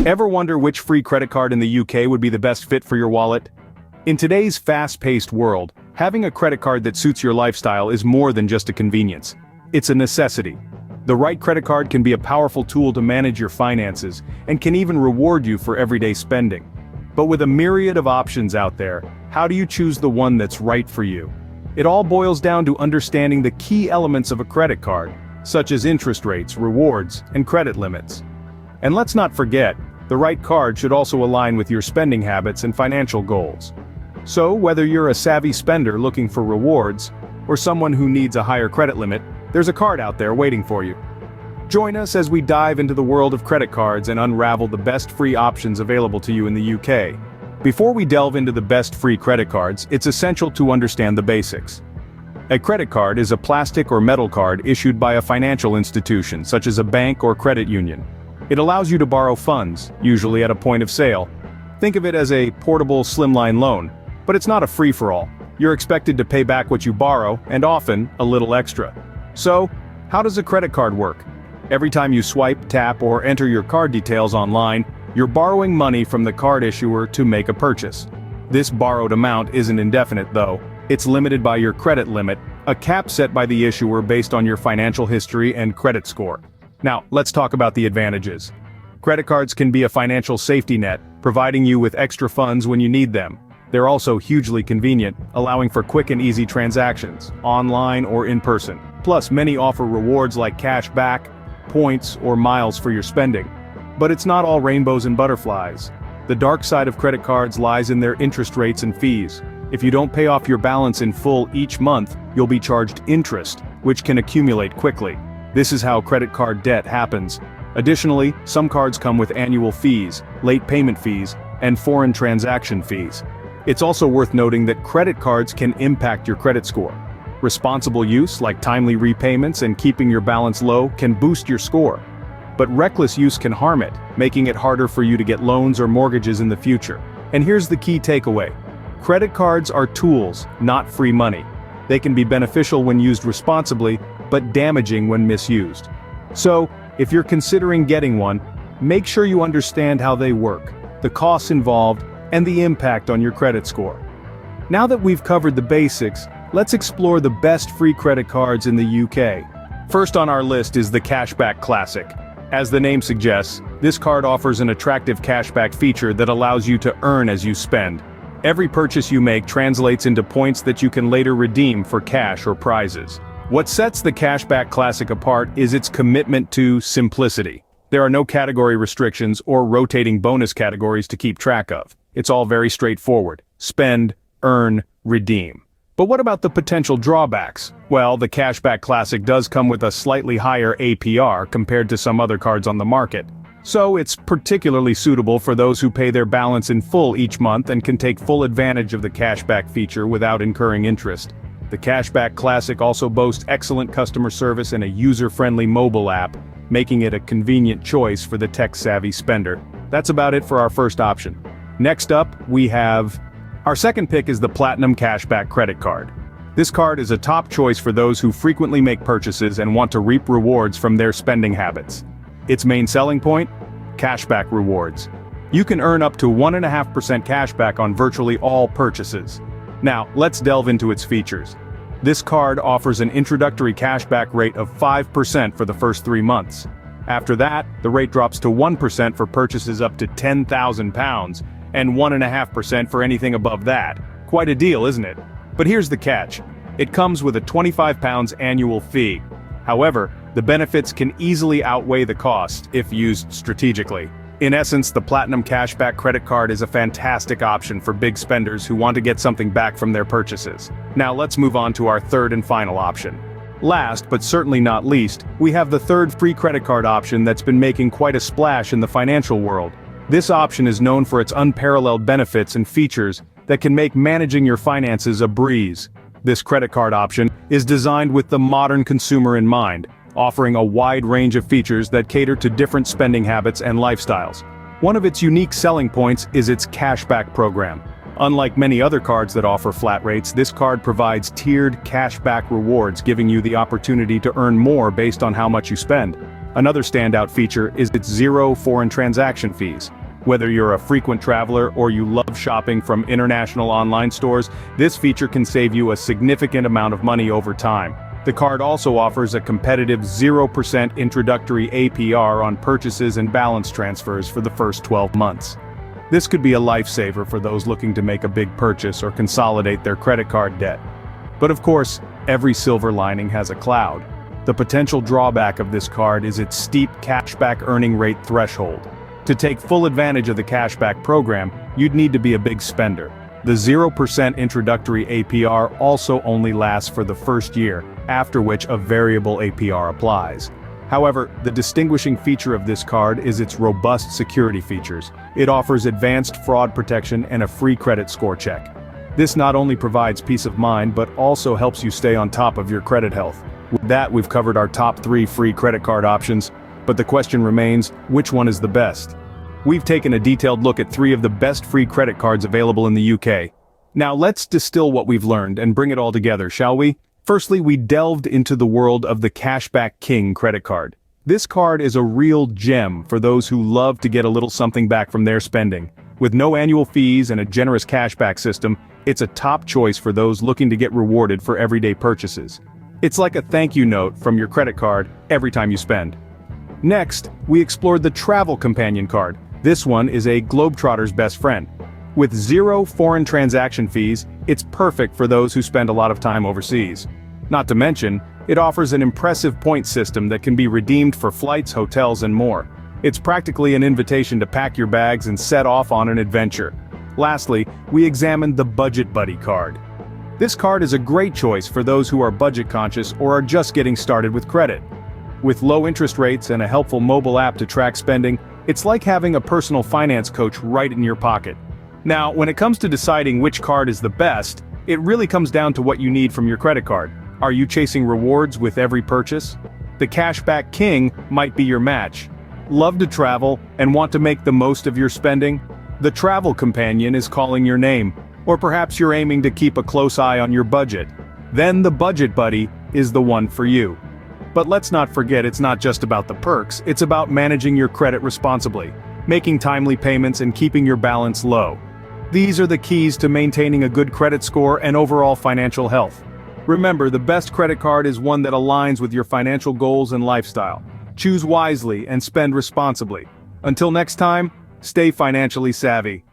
Ever wonder which free credit card in the UK would be the best fit for your wallet? In today's fast-paced world, having a credit card that suits your lifestyle is more than just a convenience. It's a necessity. The right credit card can be a powerful tool to manage your finances and can even reward you for everyday spending. But with a myriad of options out there, how do you choose the one that's right for you? It all boils down to understanding the key elements of a credit card, such as interest rates, rewards, and credit limits. And let's not forget, the right card should also align with your spending habits and financial goals. So, whether you're a savvy spender looking for rewards, or someone who needs a higher credit limit, there's a card out there waiting for you. Join us as we dive into the world of credit cards and unravel the best free options available to you in the UK. Before we delve into the best free credit cards, it's essential to understand the basics. A credit card is a plastic or metal card issued by a financial institution, such as a bank or credit union. It allows you to borrow funds, usually at a point of sale. Think of it as a portable slimline loan, but it's not a free-for-all. You're expected to pay back what you borrow, and often, a little extra. So, how does a credit card work? Every time you swipe, tap, or enter your card details online, you're borrowing money from the card issuer to make a purchase. This borrowed amount isn't indefinite though. It's limited by your credit limit, a cap set by the issuer based on your financial history and credit score. Now, let's talk about the advantages. Credit cards can be a financial safety net, providing you with extra funds when you need them. They're also hugely convenient, allowing for quick and easy transactions, online or in person. Plus, many offer rewards like cash back, points, or miles for your spending. But it's not all rainbows and butterflies. The dark side of credit cards lies in their interest rates and fees. If you don't pay off your balance in full each month, you'll be charged interest, which can accumulate quickly. This is how credit card debt happens. Additionally, some cards come with annual fees, late payment fees, and foreign transaction fees. It's also worth noting that credit cards can impact your credit score. Responsible use, like timely repayments and keeping your balance low, can boost your score. But reckless use can harm it, making it harder for you to get loans or mortgages in the future. And here's the key takeaway. Credit cards are tools, not free money. They can be beneficial when used responsibly, but damaging when misused. So, if you're considering getting one, make sure you understand how they work, the costs involved, and the impact on your credit score. Now that we've covered the basics, let's explore the best free credit cards in the UK. First on our list is the Cashback Classic. As the name suggests, this card offers an attractive cashback feature that allows you to earn as you spend. Every purchase you make translates into points that you can later redeem for cash or prizes. What sets the Cashback Classic apart is its commitment to simplicity. There are no category restrictions or rotating bonus categories to keep track of. It's all very straightforward. Spend, earn, redeem. But what about the potential drawbacks? Well, the Cashback Classic does come with a slightly higher APR compared to some other cards on the market. So it's particularly suitable for those who pay their balance in full each month and can take full advantage of the cashback feature without incurring interest. The Cashback Classic also boasts excellent customer service and a user-friendly mobile app, making it a convenient choice for the tech-savvy spender. That's about it for our first option. Next up, we have... Our second pick is the Platinum Cashback Credit Card. This card is a top choice for those who frequently make purchases and want to reap rewards from their spending habits. Its main selling point? Cashback rewards. You can earn up to 1.5% cashback on virtually all purchases. Now, let's delve into its features. This card offers an introductory cashback rate of 5% for the first 3 months. After that, the rate drops to 1% for purchases up to £10,000, and 1.5% for anything above that. Quite a deal, isn't it? But here's the catch. It comes with a £25 annual fee. However, the benefits can easily outweigh the cost if used strategically. In essence, the Platinum Cashback Credit Card is a fantastic option for big spenders who want to get something back from their purchases. Now let's move on to our third and final option. Last, but certainly not least, we have the third free credit card option that's been making quite a splash in the financial world. This option is known for its unparalleled benefits and features that can make managing your finances a breeze. This credit card option is designed with the modern consumer in mind, offering a wide range of features that cater to different spending habits and lifestyles. One of its unique selling points is its cashback program. Unlike many other cards that offer flat rates, this card provides tiered cashback rewards, giving you the opportunity to earn more based on how much you spend. Another standout feature is its zero foreign transaction fees. Whether you're a frequent traveler or you love shopping from international online stores, this feature can save you a significant amount of money over time. The card also offers a competitive 0% introductory APR on purchases and balance transfers for the first 12 months. This could be a lifesaver for those looking to make a big purchase or consolidate their credit card debt. But of course, every silver lining has a cloud. The potential drawback of this card is its steep cashback earning rate threshold. To take full advantage of the cashback program, you'd need to be a big spender. The 0% introductory APR also only lasts for the first year, after which a variable APR applies. However, the distinguishing feature of this card is its robust security features. It offers advanced fraud protection and a free credit score check. This not only provides peace of mind but also helps you stay on top of your credit health. With that, we've covered our top 3 free credit card options, but the question remains, which one is the best? We've taken a detailed look at 3 of the best free credit cards available in the UK. Now let's distill what we've learned and bring it all together, shall we? Firstly, we delved into the world of the Cashback King credit card. This card is a real gem for those who love to get a little something back from their spending. With no annual fees and a generous cashback system, it's a top choice for those looking to get rewarded for everyday purchases. It's like a thank you note from your credit card every time you spend. Next, we explored the Travel Companion card. This one is a globetrotter's best friend. With 0 foreign transaction fees, it's perfect for those who spend a lot of time overseas. Not to mention, it offers an impressive points system that can be redeemed for flights, hotels, and more. It's practically an invitation to pack your bags and set off on an adventure. Lastly, we examined the Budget Buddy card. This card is a great choice for those who are budget conscious or are just getting started with credit. With low interest rates and a helpful mobile app to track spending, it's like having a personal finance coach right in your pocket. Now, when it comes to deciding which card is the best, it really comes down to what you need from your credit card. Are you chasing rewards with every purchase? The Cashback King might be your match. Love to travel and want to make the most of your spending? The Travel Companion is calling your name. Or perhaps you're aiming to keep a close eye on your budget. Then the Budget Buddy is the one for you. But let's not forget, it's not just about the perks, it's about managing your credit responsibly, making timely payments and keeping your balance low. These are the keys to maintaining a good credit score and overall financial health. Remember, the best credit card is one that aligns with your financial goals and lifestyle. Choose wisely and spend responsibly. Until next time, stay financially savvy.